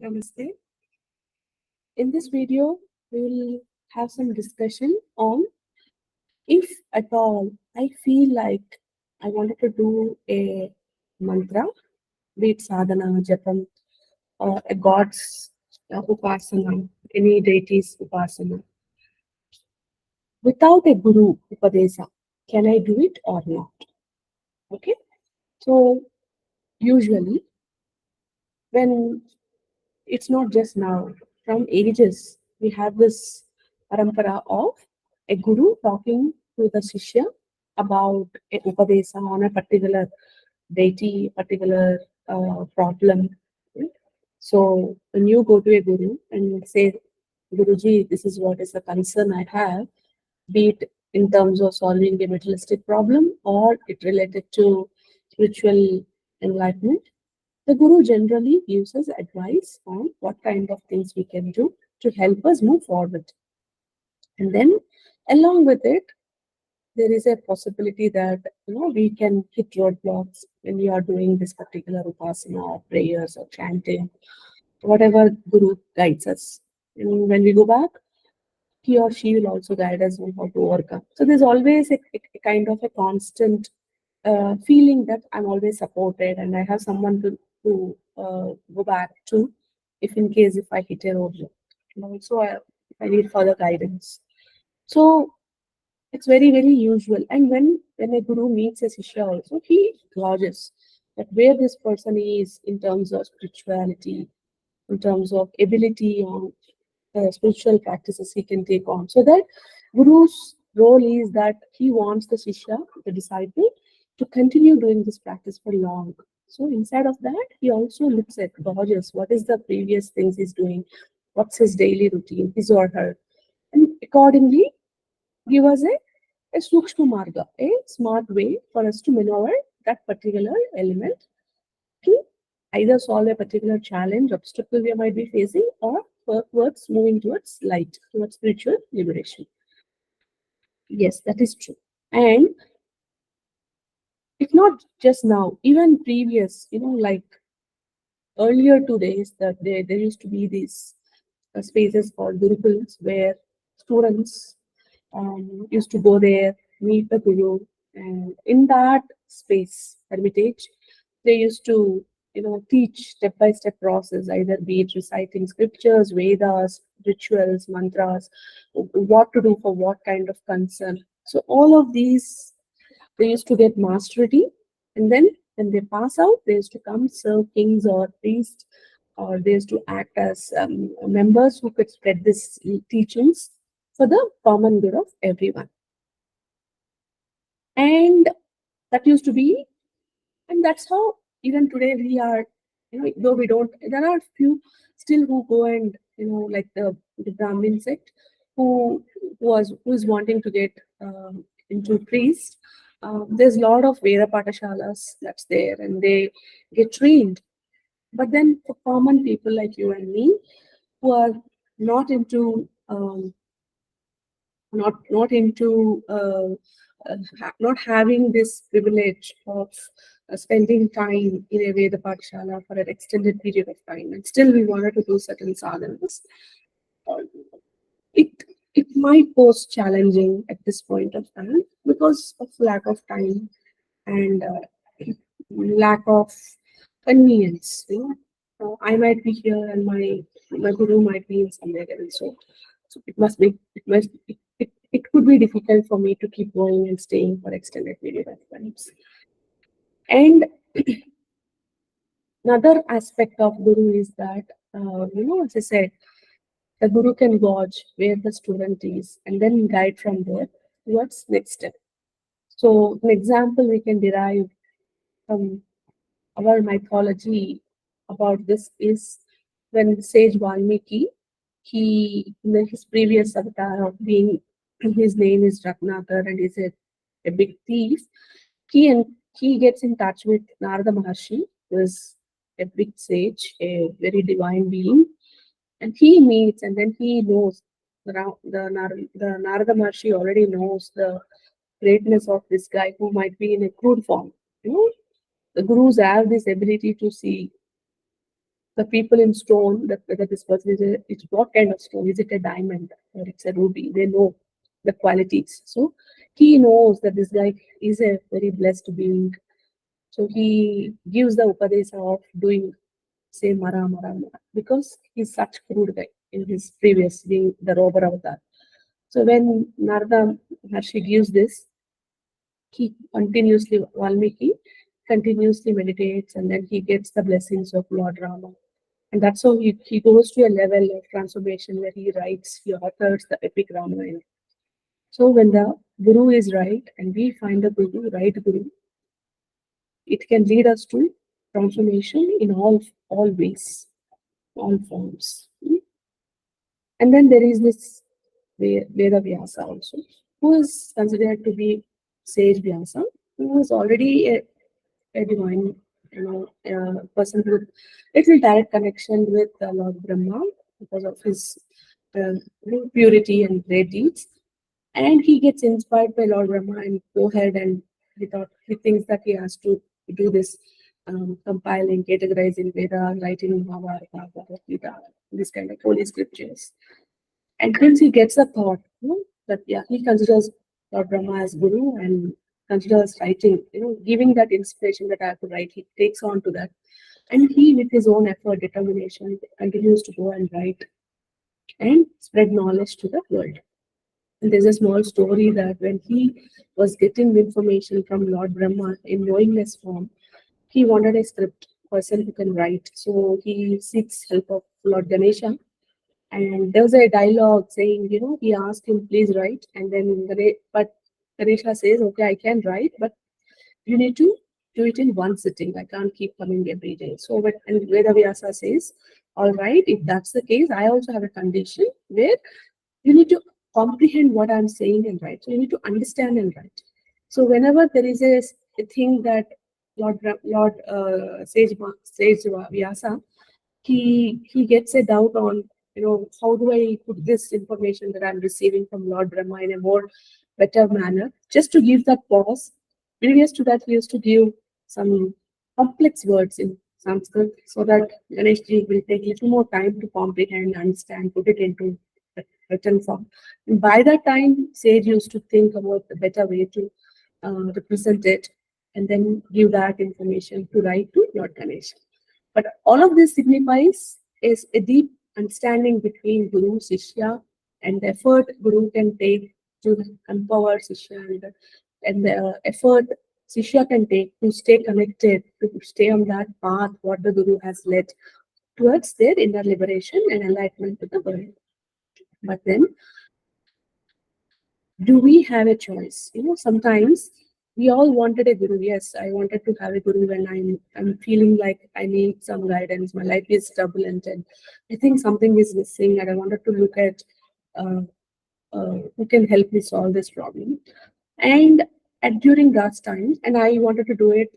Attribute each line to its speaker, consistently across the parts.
Speaker 1: Namaste. In this video, we will have some discussion on if at all I feel like I wanted to do a mantra, be it sadhana, japam, or a god's upasana, any deity's upasana, without a guru upadesa. Can I do it or not? Okay. So usually when it's not just now, from ages, we have this parampara of a guru talking to the Shishya about a upadesa on a particular deity, particular problem. Right? So when you go to a guru and say, Guruji, this is what is the concern I have, be it in terms of solving a materialistic problem or it related to spiritual enlightenment, the Guru generally gives us advice on what kind of things we can do to help us move forward. And then, along with it, there is a possibility that we can hit roadblocks when we are doing this particular upasana or prayers or chanting, whatever Guru guides us. And when we go back, he or she will also guide us on how to overcome. So there's always a kind of a constant feeling that I'm always supported and I have someone to go back to if in case if I hit a roadblock. And also I need further guidance. So it's very, very usual. And when a guru meets a Shishya also, he acknowledges that where this person is in terms of spirituality, in terms of ability on spiritual practices he can take on. So that Guru's role is that he wants the Shishya, the disciple, to continue doing this practice for long. So inside of that, he also looks at Rogers, what is the previous things he's doing, what's his daily routine, his or her, and accordingly give us a sukshma marga, a smart way for us to maneuver that particular element to either solve a particular challenge, obstacle we might be facing, or work towards moving towards light, towards spiritual liberation. Yes, that is true. And it's not just now, even previous, like earlier 2 days, that there used to be these spaces called gurukuls where students used to go there, meet the guru, and in that space, hermitage, they used to, teach step-by-step process, either be it reciting scriptures, Vedas, rituals, mantras, what to do for what kind of concern. So all of these, they used to get mastery, and then when they pass out, they used to come serve kings or priests, or they used to act as members who could spread these teachings for the common good of everyone. And that used to be, and that's how even today we are, though we don't, there are few still who go and, like the Brahmin sect, who is wanting to get into priest. There's a lot of Veda Patashalas that's there, and they get trained. But then for common people like you and me, who are not into not into not having this privilege of spending time in a Veda Pathshala for an extended period of time, and still we wanted to do certain sadhanas. uh, it it might pose challenging at this point of time because of lack of time and lack of convenience. I might be here and my guru might be in somewhere else. So it must be it must it could be difficult for me to keep going and staying for extended period of times. And another aspect of guru is that as I said, the guru can gauge where the student is and then guide from there towards next step. So an example we can derive from our mythology about this is when sage Valmiki, he in his previous avatar of being, his name is Ratnakar and is a big thief. He and he gets in touch with Narada Maharshi, who is a big sage, a very divine being, and he meets and then he knows the Narada Maharshi already knows the greatness of this guy who might be in a crude form. The gurus have this ability to see the people in stone, that whether this person is it's what kind of stone, is it a diamond or it's a ruby, they know the qualities. So he knows that this guy is a very blessed being. So he gives the upadesa of doing, say, Mara Mara Mara, because he's such crude guy in his previous being the robber avatar. So when Narada Maharshi gives this, he continuously, Valmiki continuously meditates, and then he gets the blessings of Lord Rama. And that's how he goes to a level of transformation where he authors the epic Ramayana. So when the Guru is right and we find the Guru, right Guru, it can lead us to transformation in all ways, all forms. And then there is this Veda Vyasa also, who is considered to be sage Vyasa, who is already a divine, person with little direct connection with Lord Brahma because of his purity and great deeds. And he gets inspired by Lord Brahma and go ahead and he thinks that he has to do this compiling, categorizing Veda, writing Mahabharata, Bhagavad Gita, this kind of holy scriptures. And hence he gets a thought, that yeah, he considers Lord Brahma as Guru and considers writing, giving that inspiration that I have to write. He takes on to that. And he, with his own effort, determination, continues to go and write and spread knowledge to the world. And there's a small story that when he was getting information from Lord Brahma in knowingness form, he wanted a script person who can write. So he seeks help of Lord Ganesha. And there was a dialogue saying, he asked him, please write. And then but Ganesha says, okay, I can write, but you need to do it in one sitting. I can't keep coming every day. So, and Vedavyasa says, all right, if that's the case, I also have a condition where you need to comprehend what I'm saying and write. So you need to understand and write. So whenever there is a thing that Lord Sage Vyasa, he gets a doubt on, how do I put this information that I'm receiving from Lord Brahma in a more better manner, just to give that pause. Previous to that, he used to give some complex words in Sanskrit so that Ganesh ji will take a little more time to comprehend, understand, put it into written form. And by that time, Sage used to think about the better way to represent it and then give that information to write to Lord Ganesh. But all of this signifies is a deep understanding between Guru, Shishya, and the effort Guru can take to empower Shishya, and the effort Shishya can take to stay connected, to stay on that path what the Guru has led towards their inner liberation and enlightenment to the world. But then, do we have a choice? Sometimes we all wanted a guru. Yes, I wanted to have a guru when I'm feeling like I need some guidance. My life is turbulent and I think something is missing, and I wanted to look at uh, who can help me solve this problem. And during that time, and I wanted to do it,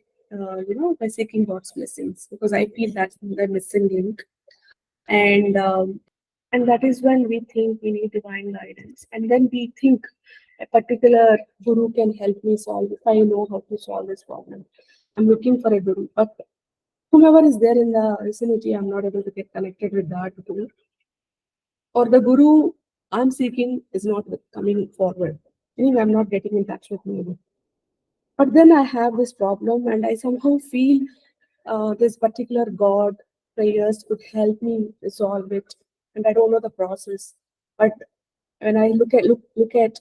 Speaker 1: by seeking God's blessings, because I feel that's the missing link. And that is when we think we need divine guidance, and then we think a particular guru can help me solve, if I know how to solve this problem. I'm looking for a guru, but whomever is there in the vicinity, I'm not able to get connected with that guru, or the guru I'm seeking is not coming forward. Anyway, I'm not getting in touch with me. But then I have this problem, and I somehow feel this particular God prayers could help me resolve it, and I don't know the process. But when I look at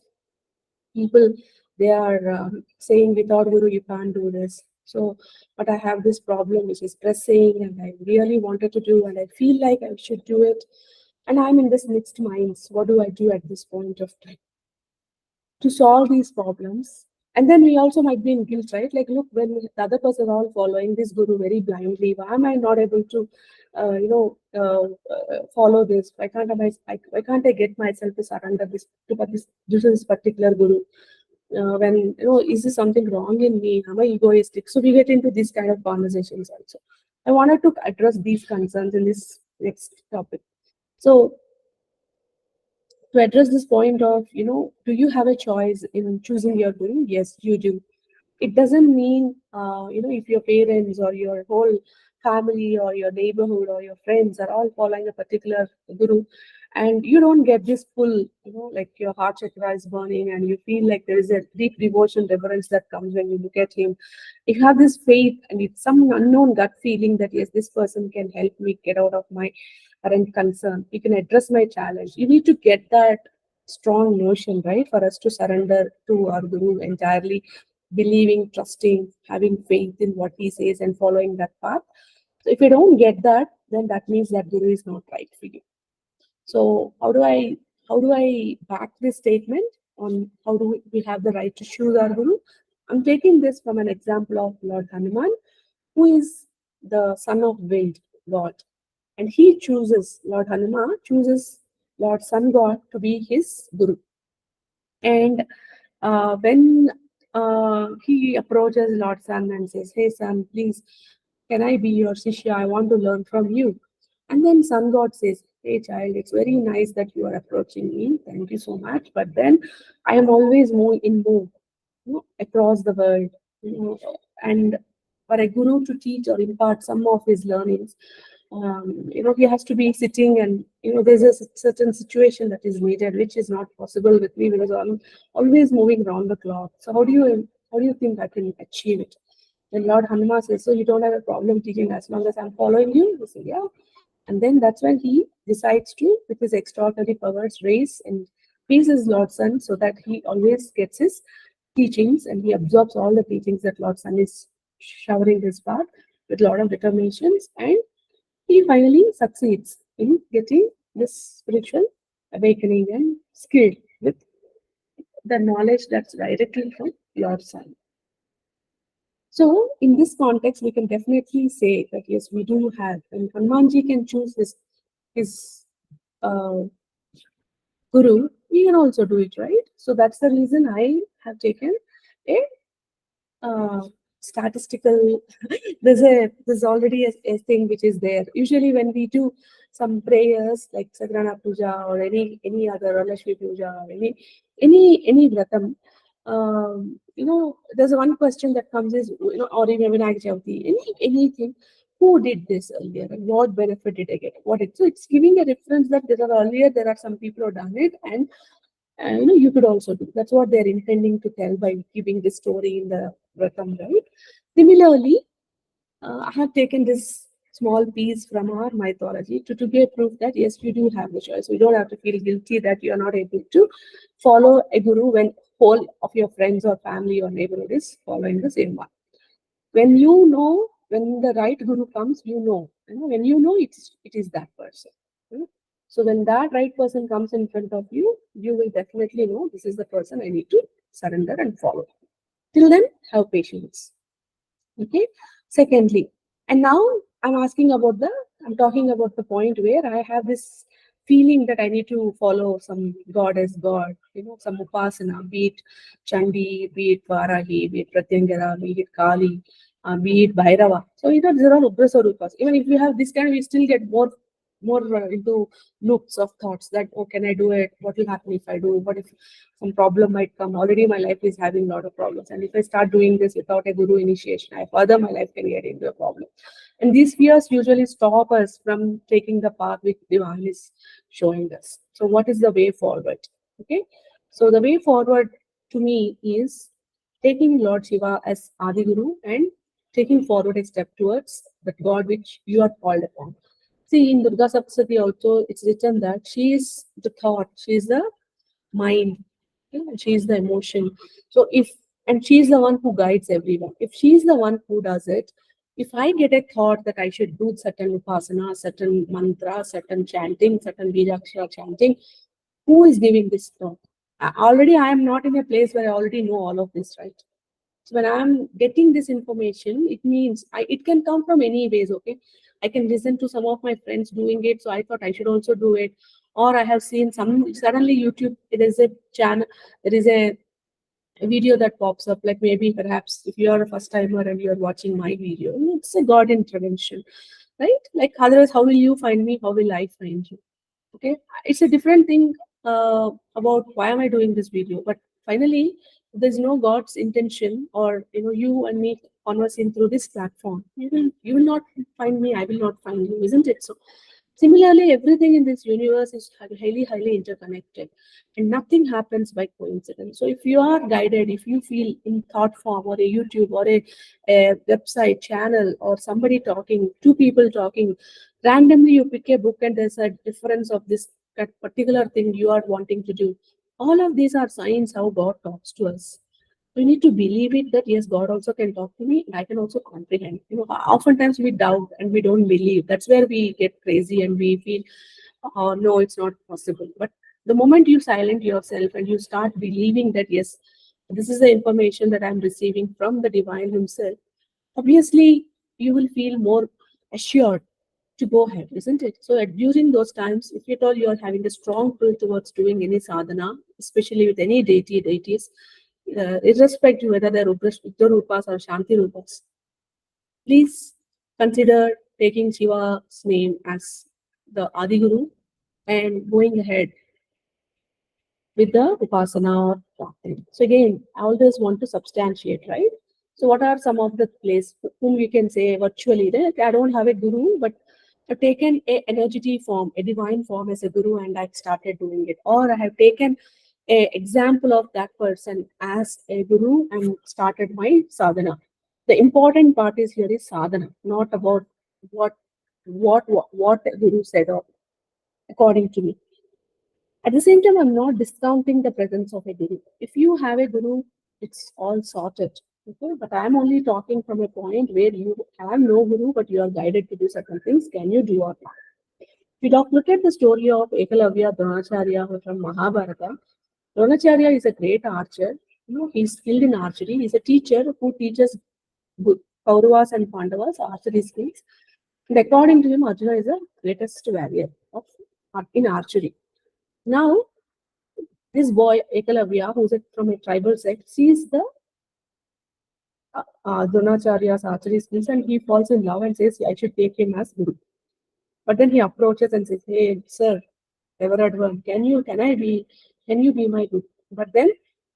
Speaker 1: people, they are saying without Guru you can't do this. So, but I have this problem which is pressing, and I really wanted to do, and I feel like I should do it, and I'm in this mixed minds. What do I do at this point of time to solve these problems? And then we also might be in guilt, right? Like, look, when the other person are all following this guru very blindly, why am I not able to, follow this? Why can't I get myself to surrender this particular guru? When is this something wrong in me? Am I egoistic? So we get into these kind of conversations also. I wanted to address these concerns in this next topic. So to address this point of, do you have a choice in choosing your guru? Yes, you do. It doesn't mean, if your parents or your whole family or your neighborhood or your friends are all following a particular guru, and you don't get this pull, like your heart chakra is burning and you feel like there is a deep devotion, reverence that comes when you look at him. If you have this faith and it's some unknown gut feeling that yes, this person can help me get out of my current concern, he can address my challenge. You need to get that strong notion, right, for us to surrender to our guru entirely, believing, trusting, having faith in what he says and following that path. So if you don't get that, then that means that guru is not right for you. So how do I back this statement on how do we have the right to choose our guru? I'm taking this from an example of Lord Hanuman, who is the son of wind god, and Lord Hanuman chooses Lord Sun God to be his guru. And when he approaches Lord Sun and says, "Hey Sun, please, can I be your Shishya? I want to learn from you." And then Sun God says, "Hey child, it's very nice that you are approaching me. Thank you so much. But then I am always move, across the world, and for a guru to teach or impart some of his learnings, he has to be sitting, and there's a certain situation that is needed, which is not possible with me because I'm always moving around the clock. So how do you think I can achieve it?" Then Lord Hanuman says, "So you don't have a problem teaching as long as I'm following you?" He said, "Yeah." And then that's when he decides to, with his extraordinary powers, raise and peace his Lord Sun so that he always gets his teachings and he absorbs all the teachings that Lord Sun is showering his path with a lot of determinations, and he finally succeeds in getting this spiritual awakening and skilled with the knowledge that's directly from Lord Sun. So, in this context, we can definitely say that yes, we do have, and Hanumanji can choose his uh, guru, we can also do it, right? So that's the reason I have taken a uh, statistical. There's already a thing which is there. Usually, when we do some prayers like Sadhana Puja or any other, or Lakshmi Puja or any vratam, there's one question that comes is, or even Vinayak Chavti, anything. Who did this earlier and what benefit did I get? So it's giving a reference that there are some people who have done it, and you could also do. That's what they're intending to tell by giving this story in the Vratam, right? Similarly, I have taken this small piece from our mythology to give proof that yes, you do have the choice. You don't have to feel guilty that you are not able to follow a guru when whole of your friends or family or neighborhood is following the same one. When the right guru comes, when it is that person. you know. So when that right person comes in front of you, you will definitely know this is the person I need to surrender and follow. Till then, have patience. Okay. Secondly, and now I'm talking about the point where I have this feeling that I need to follow some goddess god, some upasana, be it Chandi, be it Varahi, be it Pratyangara, be it Kali, be it Bhairava. So there are Ugrasarupas. Even if we have this kind, we still get more into loops of thoughts that, oh, can I do it? What will happen if I do? What if some problem might come? Already my life is having a lot of problems, and if I start doing this without a guru initiation, further my life can get into a problem. And these fears usually stop us from taking the path which divine is showing us. So what is the way forward? Okay, so the way forward to me is taking Lord Shiva as Adi Guru and taking forward a step towards the God which you are called upon. See, in Durga Saptati also, it's written that she is the thought, she is the mind, and she is the emotion. So and she is the one who guides everyone. If she is the one who does it, if I get a thought that I should do certain upasana, certain mantra, certain chanting, certain Bijakshara chanting, who is giving this thought? Already, I am not in a place where I already know all of this, right? So when I'm getting this information, it means it can come from any ways, okay? I can listen to some of my friends doing it, so I thought I should also do it. Or I have seen suddenly YouTube, there is a channel, there is a video that pops up, like maybe perhaps if you are a first timer and you're watching my video, it's a God intervention, right? Like otherwise, how will you find me? How will I find you? Okay, it's a different thing about why am I doing this video, but finally there's no God's intention, or you and me conversing through this platform, you will not find me, I will not find you, isn't it? So similarly, everything in this universe is highly, highly interconnected, and nothing happens by coincidence. So if you are guided, if you feel in thought form, or a YouTube, or a website channel, or somebody talking, two people talking, randomly you pick a book and there's a difference of this particular thing you are wanting to do. All of these are signs how God talks to us. We need to believe it, that yes, God also can talk to me and I can also comprehend. Oftentimes we doubt and we don't believe. That's where we get crazy and we feel, oh no, it's not possible. But the moment you silent yourself and you start believing that yes, this is the information that I'm receiving from the divine himself, obviously you will feel more assured to go ahead, isn't it? So during those times, if at all you are having a strong pull towards doing any sadhana, especially with any deities, irrespective whether they're Rudra Rupas or Shanti Rupas, please consider taking Shiva's name as the Adiguru and going ahead with the upasana or doctrine. So again, I always want to substantiate, right? So what are some of the place whom we can say virtually that I don't have a guru, but I've taken a energy form, a divine form as a guru, and I started doing it. Or I have taken a example of that person as a guru and started my sadhana. The important part is here is sadhana, not about what what the guru said, or according to me. At the same time, I'm not discounting the presence of a guru. If you have a guru, it's all sorted. Okay? But I'm only talking from a point where you have no guru, but you are guided to do certain things. Can you do or not? If you look at the story of Ekalavya Dronacharya from Mahabharata, Dronacharya is a great archer. He's skilled in archery. He's a teacher who teaches good Kauravas and Pandavas archery skills. And according to him, Arjuna is the greatest warrior of in archery. Now, this boy, Ekalavya, who's from a tribal sect, sees the Dronacharya's archery skills and he falls in love and says, I should take him as guru. But then he approaches and says, hey, sir, Everard one, can you be my guru? But then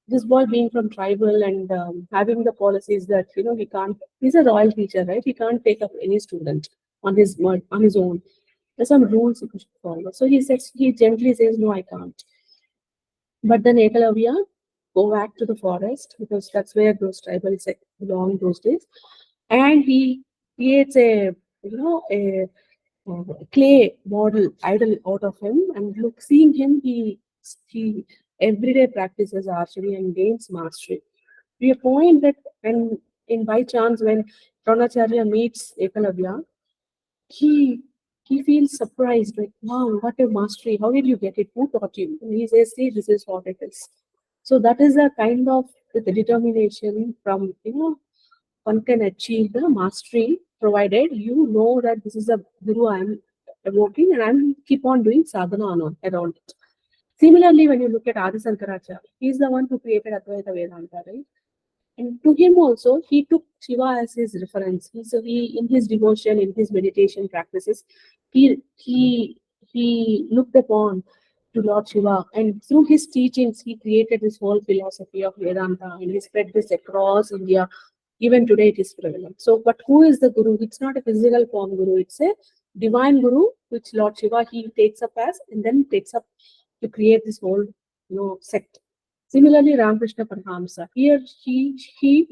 Speaker 1: this boy being from tribal and having the policies that, he can't, he's a royal teacher, right? He can't take up any student on his own. There's some rules he should follow. So he gently says, no, I can't. But then Ekalavya go back to the forest because that's where those tribals belong those days, and he creates a clay model idol out of him. And look, seeing him, he everyday practices archery and gains mastery. To a point that in by chance when Dronacharya meets Ekalavya, he he feels surprised, like, wow, what a mastery! How did you get it? Who taught you? And he says, see, this is what it is. So that is a kind of the determination from one can achieve the mastery provided you know that this is a guru I'm evoking and I'm keep on doing sadhana around it. Similarly, when you look at Adi Sankaracharya, he's the one who created Advaita Vedanta, right? And to him also, he took Shiva as his reference. He in his devotion, in his meditation practices, he looked upon to Lord Shiva, and through his teachings, he created this whole philosophy of Vedanta, and he spread this across India. Even today, it is prevalent. So, but who is the guru? It's not a physical form guru; it's a divine guru, which Lord Shiva he takes up as, and then takes up to create this whole sect. Similarly, Ramakrishna Paramahamsa. Here he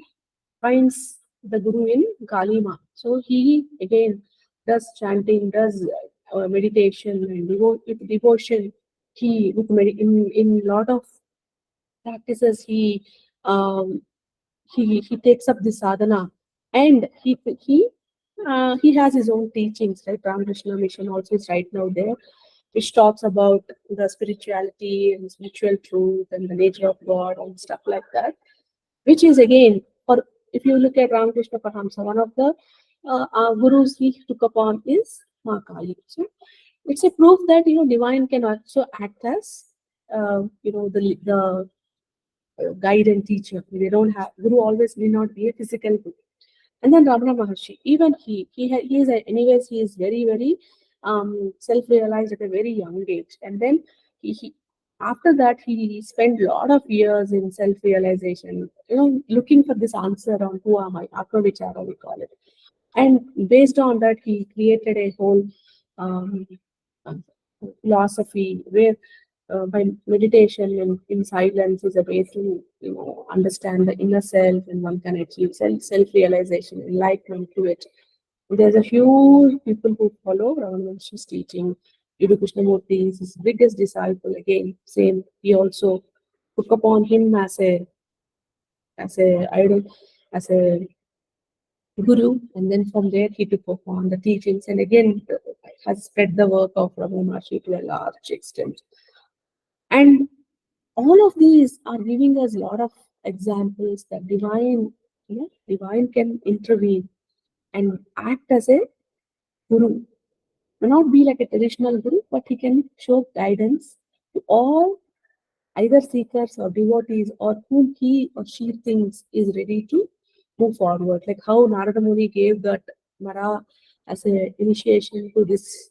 Speaker 1: finds the Guru in Kali Ma. So he again does chanting, does meditation and with devotion. He in lot of practices um, he takes up the sadhana, and he has his own teachings. Right, Ramakrishna Mission also is right now there, which talks about the spirituality and spiritual truth and the nature of God and stuff like that. Which is again, or if you look at Ramakrishna Paramsa, one of the gurus he took upon is Ma Kali. So it's a proof that divine can also act as the guide and teacher. They don't have guru always may not be a physical guru. And then Ramana Maharshi, even he is anyways he is very very self-realized at a very young age, and then he after that, he spent a lot of years in self-realization, looking for this answer on who am I, Atmavichara we call it. And based on that, he created a whole um, uh, philosophy where by meditation in silence is a way to understand the inner self, and one can achieve self-realization, enlightenment to it. There's a few people who follow Ramana's teaching. Yudu Krishnamurti is his biggest disciple. Again, same. He also took upon him as a idol, as a guru, and then from there he took upon the teachings, and again has spread the work of Ramana Maharshi to a large extent. And all of these are giving us a lot of examples that divine can intervene and act as a guru. May not be like a traditional guru, but he can show guidance to all either seekers or devotees or whom he or she thinks is ready to move forward. Like how Narada Muni gave that Mara as an initiation to this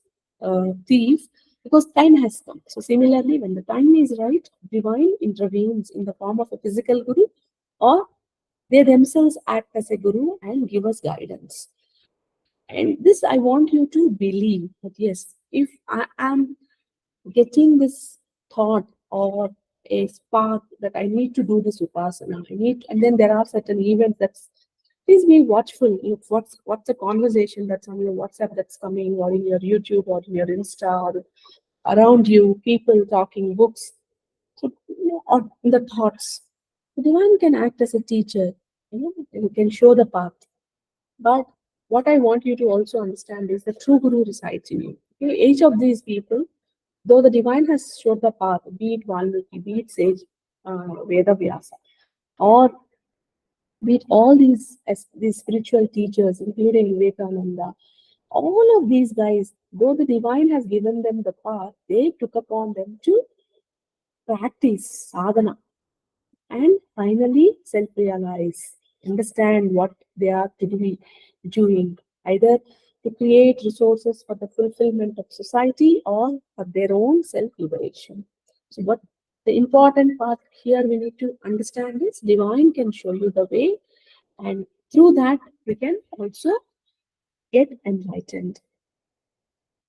Speaker 1: thief because time has come. So similarly, when the time is right, divine intervenes in the form of a physical guru, or they themselves act as a guru and give us guidance. And this I want you to believe that yes, if I am getting this thought or a spark that I need to do this upasana, and then there are certain events that's please be watchful. What's the conversation that's on your WhatsApp that's coming, or in your YouTube, or in your Insta, or around you, people talking, books, so or in the thoughts. The divine can act as a teacher, and can show the path. But what I want you to also understand is the true guru resides in you. Okay? Each of these people, though the divine has showed the path, be it Valmiki, be it Sage Veda Vyasa, or be it all these spiritual teachers, including Vivekananda, all of these guys, though the divine has given them the path, they took upon them to practice sadhana and finally self-realize, understand what they are to be doing, either to create resources for the fulfillment of society or for their own self-liberation. So what the important part here we need to understand is divine can show you the way, and through that we can also get enlightened.